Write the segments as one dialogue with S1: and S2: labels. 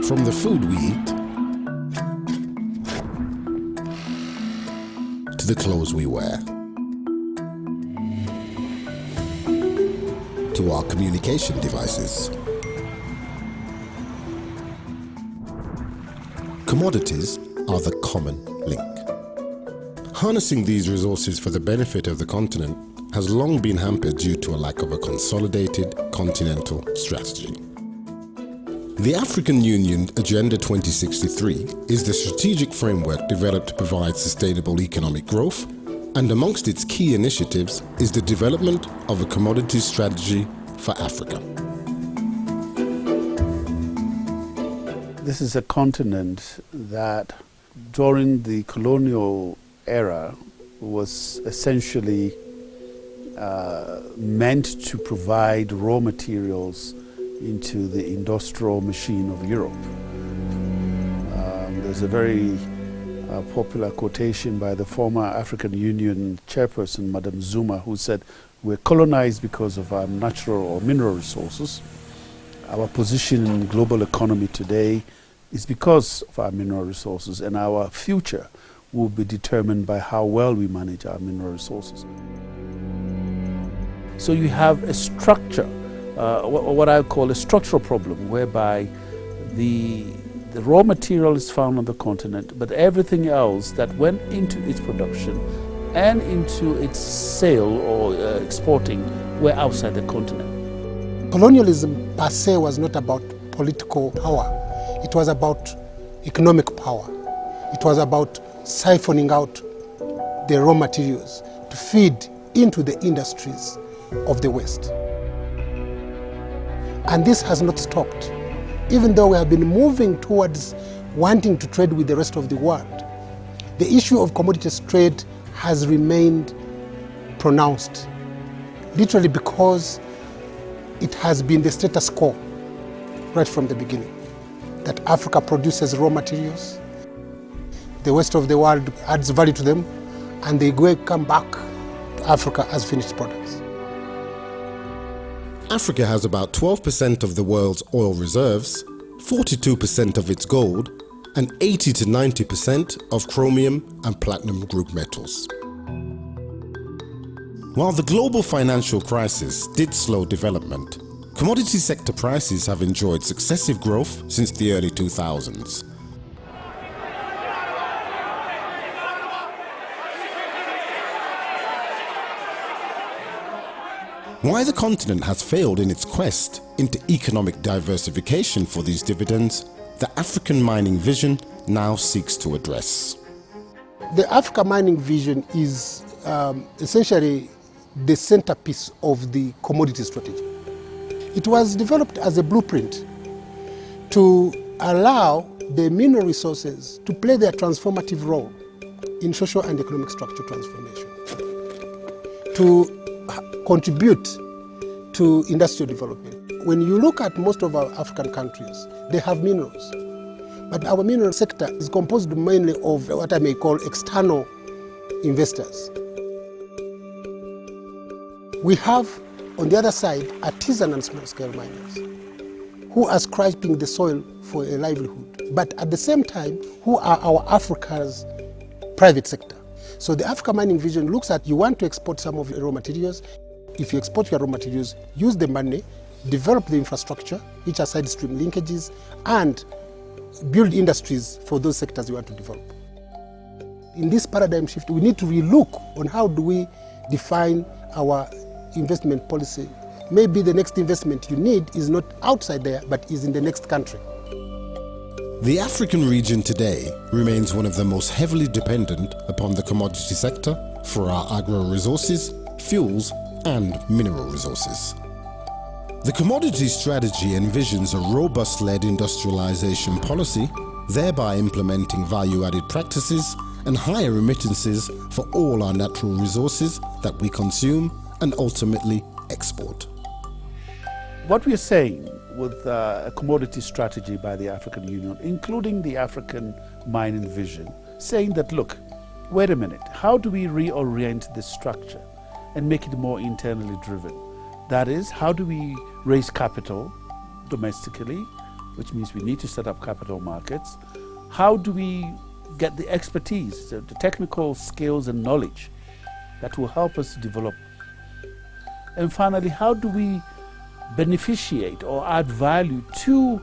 S1: From the food we eat to the clothes we wear, to our communication devices. Commodities are the common link. Harnessing these resources for the benefit of the continent has long been hampered due to a lack of a consolidated continental strategy. The African Union Agenda 2063 is the strategic framework developed to provide sustainable economic growth, and amongst its key initiatives is the development of a commodities strategy for Africa.
S2: This is a continent that during the colonial era was essentially meant to provide raw materials into the industrial machine of Europe. There's a very popular quotation by the former African Union chairperson, Madame Zuma, who said, "We're colonized because of our natural or mineral resources. Our position in global economy today is because of our mineral resources, and our future will be determined by how well we manage our mineral resources." So you have a structure, what I call a structural problem, whereby the raw material is found on the continent, but everything else that went into its production and into its sale or exporting were outside the continent.
S3: Colonialism per se was not about political power. It was about economic power. It was about siphoning out the raw materials to feed into the industries of the West. And this has not stopped. Even though we have been moving towards wanting to trade with the rest of the world, the issue of commodities trade has remained pronounced, literally because it has been the status quo right from the beginning, that Africa produces raw materials, the rest of the world adds value to them, and they come back to Africa as finished products.
S1: Africa has about 12% of the world's oil reserves, 42% of its gold, and 80 to 90% of chromium and platinum group metals. While the global financial crisis did slow development, commodity sector prices have enjoyed successive growth since the early 2000s. Why the continent has failed in its quest into economic diversification for these dividends, the African Mining Vision now seeks to address.
S3: The Africa Mining Vision is essentially the centerpiece of the commodity strategy. It was developed as a blueprint to allow the mineral resources to play their transformative role in social and economic structure transformation, to contribute to industrial development. When you look at most of our African countries, they have minerals. But our mineral sector is composed mainly of what I may call external investors. We have, on the other side, artisan and small-scale miners who are scraping the soil for a livelihood, but at the same time, who are our Africa's private sector. So the Africa Mining Vision looks at, you want to export some of your raw materials. If you export your raw materials, use the money, develop the infrastructure, which are side stream linkages, and build industries for those sectors you want to develop. In this paradigm shift, we need to relook on how do we define our investment policy. Maybe the next investment you need is not outside there, but is in the next country.
S1: The African region today remains one of the most heavily dependent upon the commodity sector for our agro-resources, fuels, and mineral resources. The commodity strategy envisions a robust-led industrialization policy, thereby implementing value-added practices and higher remittances for all our natural resources that we consume and ultimately export.
S2: What we're saying with a commodity strategy by the African Union, including the African Mining Vision, saying that, look, wait a minute, how do we reorient this structure and make it more internally driven? That is, how do we raise capital domestically, which means we need to set up capital markets? How do we get the expertise, the technical skills and knowledge that will help us develop? And finally, how do we beneficiate or add value to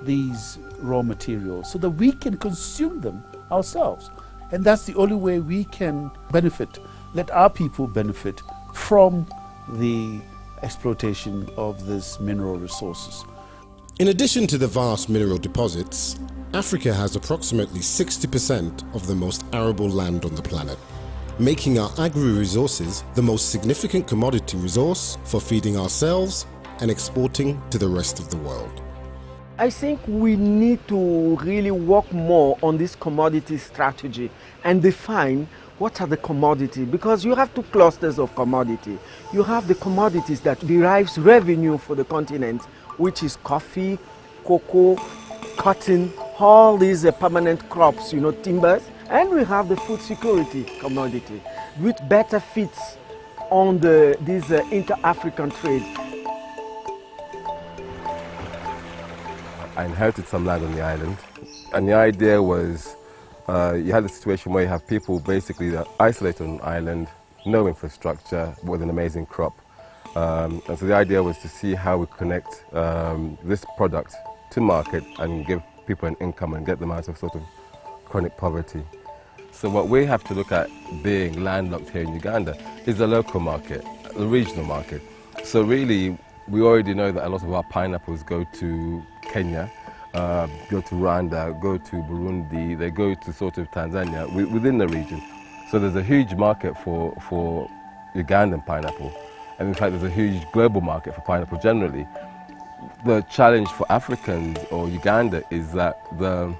S2: these raw materials so that we can consume them ourselves? And that's the only way we can benefit, let our people benefit from the exploitation of these mineral resources.
S1: In addition to the vast mineral deposits, Africa has approximately 60% of the most arable land on the planet, making our agri-resources the most significant commodity resource for feeding ourselves and exporting to the rest of the world.
S4: I think we need to really work more on this commodity strategy and define what are the commodities, because you have two clusters of commodity. You have the commodities that derives revenue for the continent, which is coffee, cocoa, cotton, all these permanent crops, timbers. And we have the food security commodity, which better fits on this inter-African trade.
S5: I inherited some land on the island, and the idea was you had a situation where you have people basically that are isolated on an island, no infrastructure, with an amazing crop. And so the idea was to see how we connect this product to market and give people an income and get them out of sort of chronic poverty. So what we have to look at, being landlocked here in Uganda, is the local market, the regional market. So really, we already know that a lot of our pineapples go to Kenya, go to Rwanda, go to Burundi, they go to sort of Tanzania, within the region. So there's a huge market for Ugandan pineapple. And in fact, there's a huge global market for pineapple generally. The challenge for Africans or Uganda is that the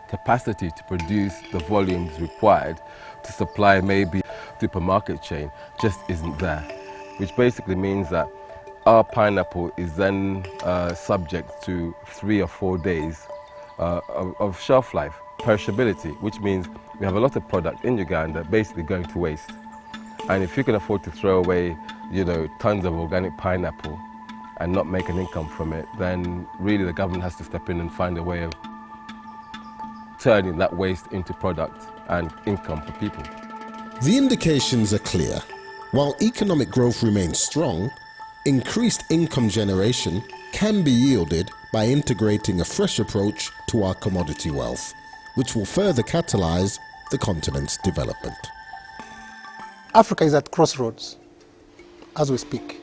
S5: capacity to produce the volumes required to supply maybe supermarket chain just isn't there, which basically means that our pineapple is then subject to 3 or 4 days of shelf life, perishability, which means we have a lot of product in Uganda basically going to waste. And if you can afford to throw away, tons of organic pineapple and not make an income from it, then really the government has to step in and find a way of turning that waste into product and income for people.
S1: The indications are clear. While economic growth remains strong, increased income generation can be yielded by integrating a fresh approach to our commodity wealth, which will further catalyze the continent's development.
S3: Africa is at crossroads as we speak.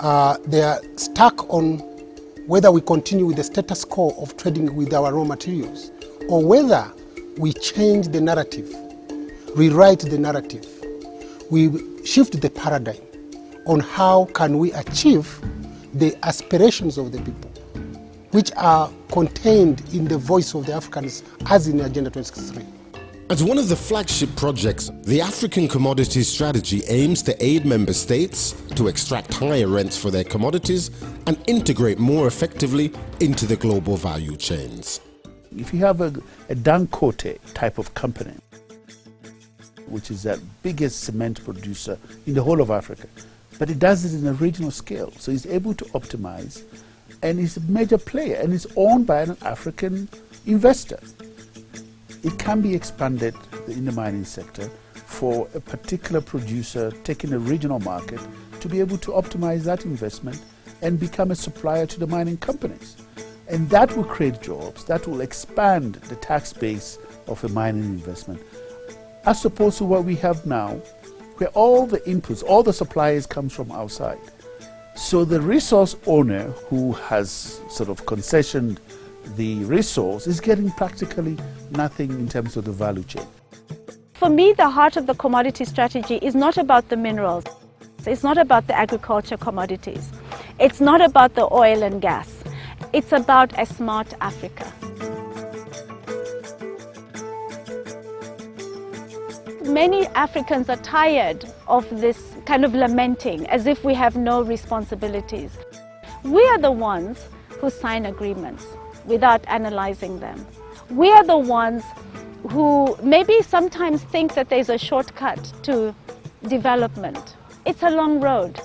S3: They are stuck on whether we continue with the status quo of trading with our raw materials or whether we change the narrative, rewrite the narrative, we shift the paradigm on how can we achieve the aspirations of the people, which are contained in the voice of the Africans as in Agenda 2063.
S1: As one of the flagship projects, the African Commodities Strategy aims to aid member states to extract higher rents for their commodities and integrate more effectively into the global value chains.
S2: If you have a Dangote type of company, which is the biggest cement producer in the whole of Africa, but it does it in a regional scale, so he's able to optimize, and he's a major player, and it's owned by an African investor. It can be expanded in the mining sector for a particular producer taking a regional market to be able to optimize that investment and become a supplier to the mining companies. And that will create jobs, that will expand the tax base of a mining investment, as opposed to what we have now, where all the inputs, all the suppliers comes from outside. So the resource owner who has sort of concessioned the resource is getting practically nothing in terms of the value chain.
S6: For me, the heart of the commodity strategy is not about the minerals. It's not about the agriculture commodities. It's not about the oil and gas. It's about a smart Africa. Many Africans are tired of this kind of lamenting as if we have no responsibilities. We are the ones who sign agreements without analyzing them. We are the ones who maybe sometimes think that there's a shortcut to development. It's a long road,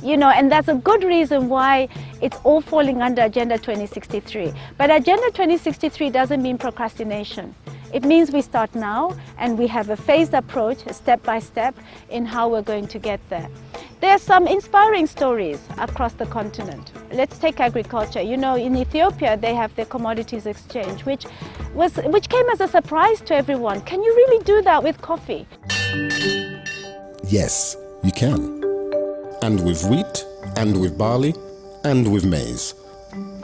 S6: and that's a good reason why It's all falling under Agenda 2063. But Agenda 2063 doesn't mean procrastination. It means we start now and we have a phased approach, a step by step, in how we're going to get there. There are some inspiring stories across the continent. Let's take agriculture. You know, in Ethiopia, they have the commodities exchange, which came as a surprise to everyone. Can you really do that with coffee?
S1: Yes, you can. And with wheat, and with barley, and with maize.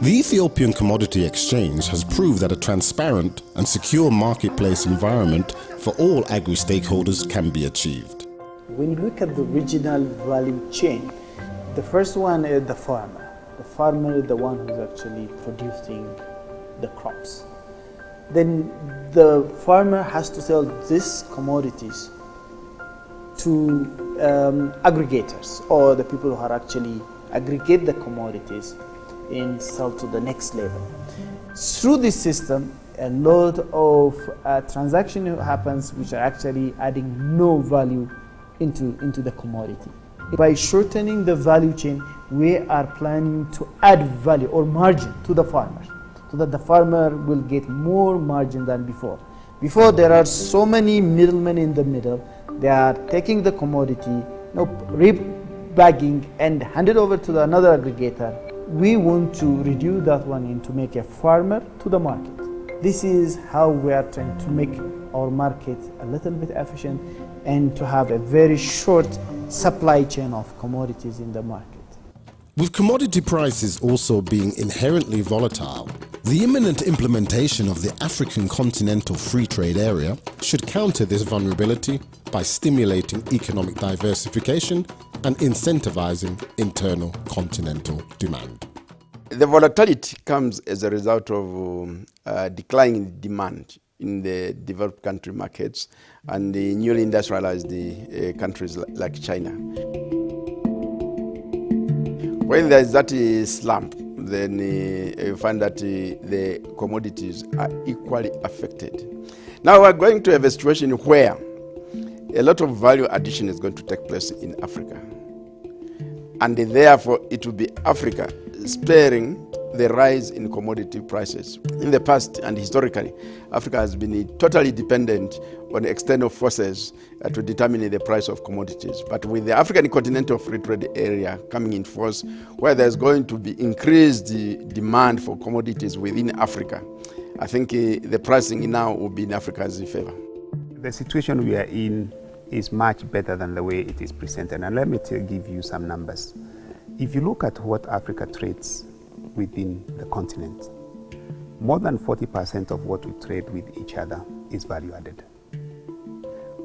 S1: The Ethiopian Commodity Exchange has proved that a transparent and secure marketplace environment for all agri-stakeholders can be achieved.
S7: When you look at the regional value chain, the first one is the farmer. The farmer is the one who's actually producing the crops. Then the farmer has to sell these commodities to aggregators, or the people who are actually aggregate the commodities and sell to the next level. Through this system, a lot of transaction happens which are actually adding no value into the commodity. By shortening the value chain, we are planning to add value or margin to the farmer, so that the farmer will get more margin than before. Before, there are so many middlemen in the middle. They are taking the commodity, rebagging and hand it over to another aggregator. We want to reduce that one and to make a farmer to the market. This is how we are trying to make our market a little bit efficient and to have a very short supply chain of commodities in the market.
S1: With commodity prices also being inherently volatile, the imminent implementation of the African Continental Free Trade Area should counter this vulnerability by stimulating economic diversification and incentivizing internal continental demand.
S8: The volatility comes as a result of declining demand in the developed country markets and the newly industrialized countries like China. When there is that slump, then you find that the commodities are equally affected. Now we're going to have a situation where a lot of value addition is going to take place in Africa. And therefore it will be Africa sparing the rise in commodity prices. In the past and historically, Africa has been totally dependent on external forces to determine the price of commodities. But with the African Continental Free Trade Area coming in force, where there's going to be increased demand for commodities within Africa, I think the pricing now will be in Africa's favor.
S9: The situation we are in is much better than the way it is presented. And let me give you some numbers. If you look at what Africa trades within the continent, more than 40% of what we trade with each other is value added.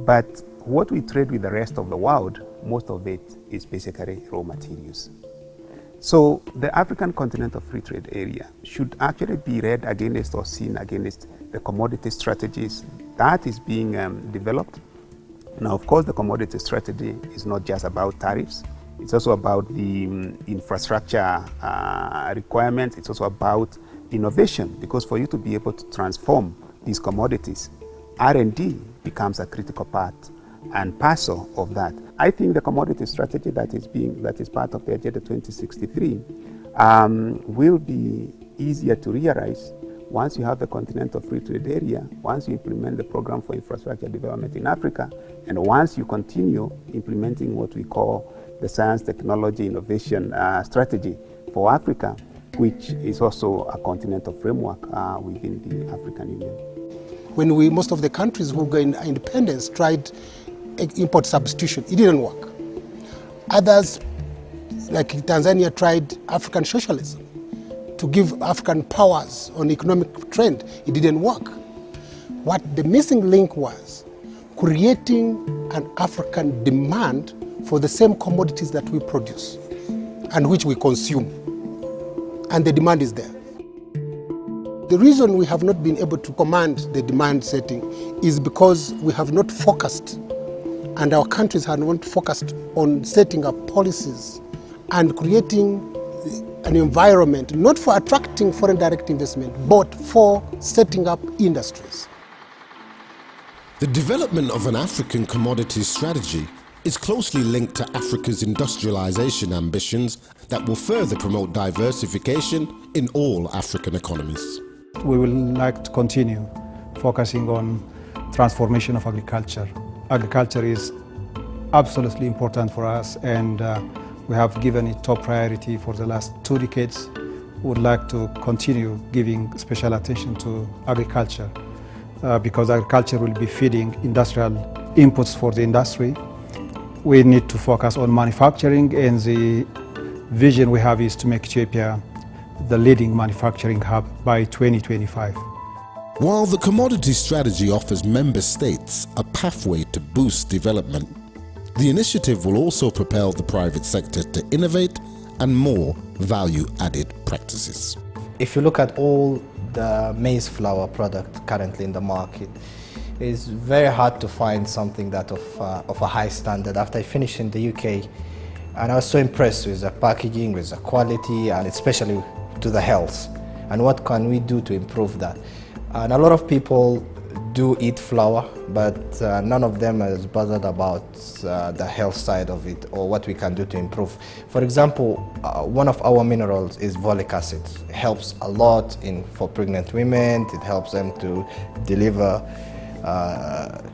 S9: But what we trade with the rest of the world, most of it is basically raw materials. So the African Continental Free Trade Area should actually be read against or seen against the commodity strategies that is being developed. Now, of course, the commodity strategy is not just about tariffs. It's also about the infrastructure requirements. It's also about innovation, because for you to be able to transform these commodities, R&D becomes a critical part and parcel of that. I think the commodity strategy that is part of the Agenda 2063 will be easier to realize once you have the Continental Free Trade Area, once you implement the Program for Infrastructure Development in Africa, and once you continue implementing what we call the Science, Technology, Innovation Strategy for Africa, which is also a continental framework within the African Union.
S3: When most of the countries who gained independence tried import substitution, it didn't work. Others, like Tanzania, tried African socialism to give African powers on economic trend. It didn't work. What the missing link was creating an African demand for the same commodities that we produce and which we consume. And the demand is there. The reason we have not been able to command the demand setting is because we have not focused, and our countries have not focused on setting up policies and creating an environment, not for attracting foreign direct investment, but for setting up industries.
S1: The development of an African commodity strategy is closely linked to Africa's industrialization ambitions that will further promote diversification in all African economies.
S10: We will like to continue focusing on transformation of agriculture. Agriculture is absolutely important for us, and we have given it top priority for the last 2 decades. We would like to continue giving special attention to agriculture because agriculture will be feeding industrial inputs for the industry. We need to focus on manufacturing, and the vision we have is to make Ethiopia the leading manufacturing hub by 2025.
S1: While the commodity strategy offers member states a pathway to boost development, the initiative will also propel the private sector to innovate and more value-added practices.
S11: If you look at all the maize flour product currently in the market, it's very hard to find something that of a high standard. After I finished in the UK, and I was so impressed with the packaging, with the quality, and especially to the health. And what can we do to improve that? And a lot of people do eat flour, but none of them is bothered about the health side of it or what we can do to improve. For example, one of our minerals is folic acid. It helps a lot for pregnant women. It helps them to deliver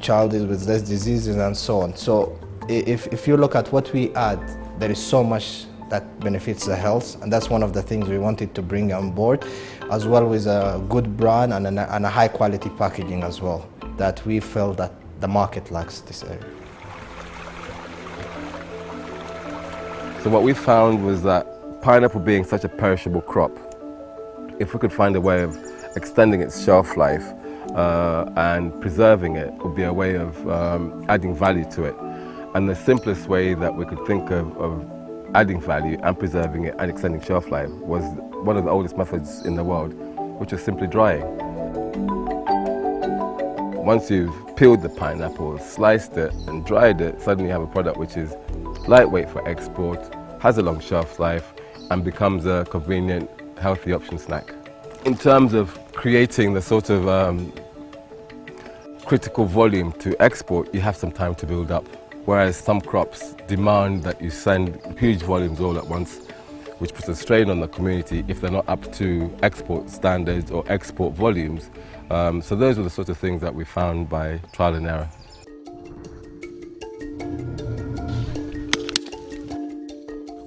S11: child with less diseases and so on. So if you look at what we add, there is so much that benefits the health, and that's one of the things we wanted to bring on board, as well with a good brand and a high quality packaging as well, that we felt that the market lacks this area.
S5: So what we found was that pineapple being such a perishable crop, if we could find a way of extending its shelf life and preserving it would be a way of adding value to it. And the simplest way that we could think of adding value and preserving it and extending shelf life was one of the oldest methods in the world, which was simply drying. Once you've peeled the pineapple, sliced it and dried it, suddenly you have a product which is lightweight for export, has a long shelf life and becomes a convenient, healthy option snack. In terms of creating the sort of critical volume to export, you have some time to build up. Whereas some crops demand that you send huge volumes all at once, which puts a strain on the community if they're not up to export standards or export volumes. So those were the sort of things that we found by trial and error.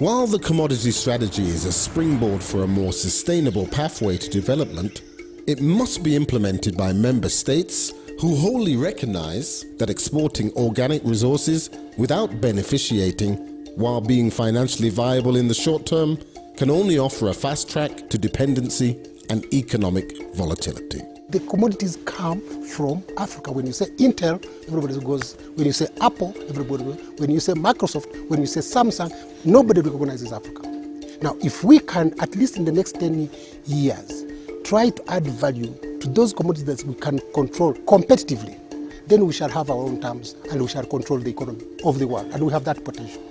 S1: While the commodity strategy is a springboard for a more sustainable pathway to development, it must be implemented by member states who wholly recognize that exporting organic resources without beneficiating while being financially viable in the short term can only offer a fast track to dependency and economic volatility.
S3: The commodities come from Africa. When you say Intel, everybody goes. When you say Apple, everybody goes. When you say Microsoft, when you say Samsung, nobody recognizes Africa. Now, if we can, at least in the next 10 years, try to add value to those commodities that we can control competitively, then we shall have our own terms and we shall control the economy of the world, and we have that potential.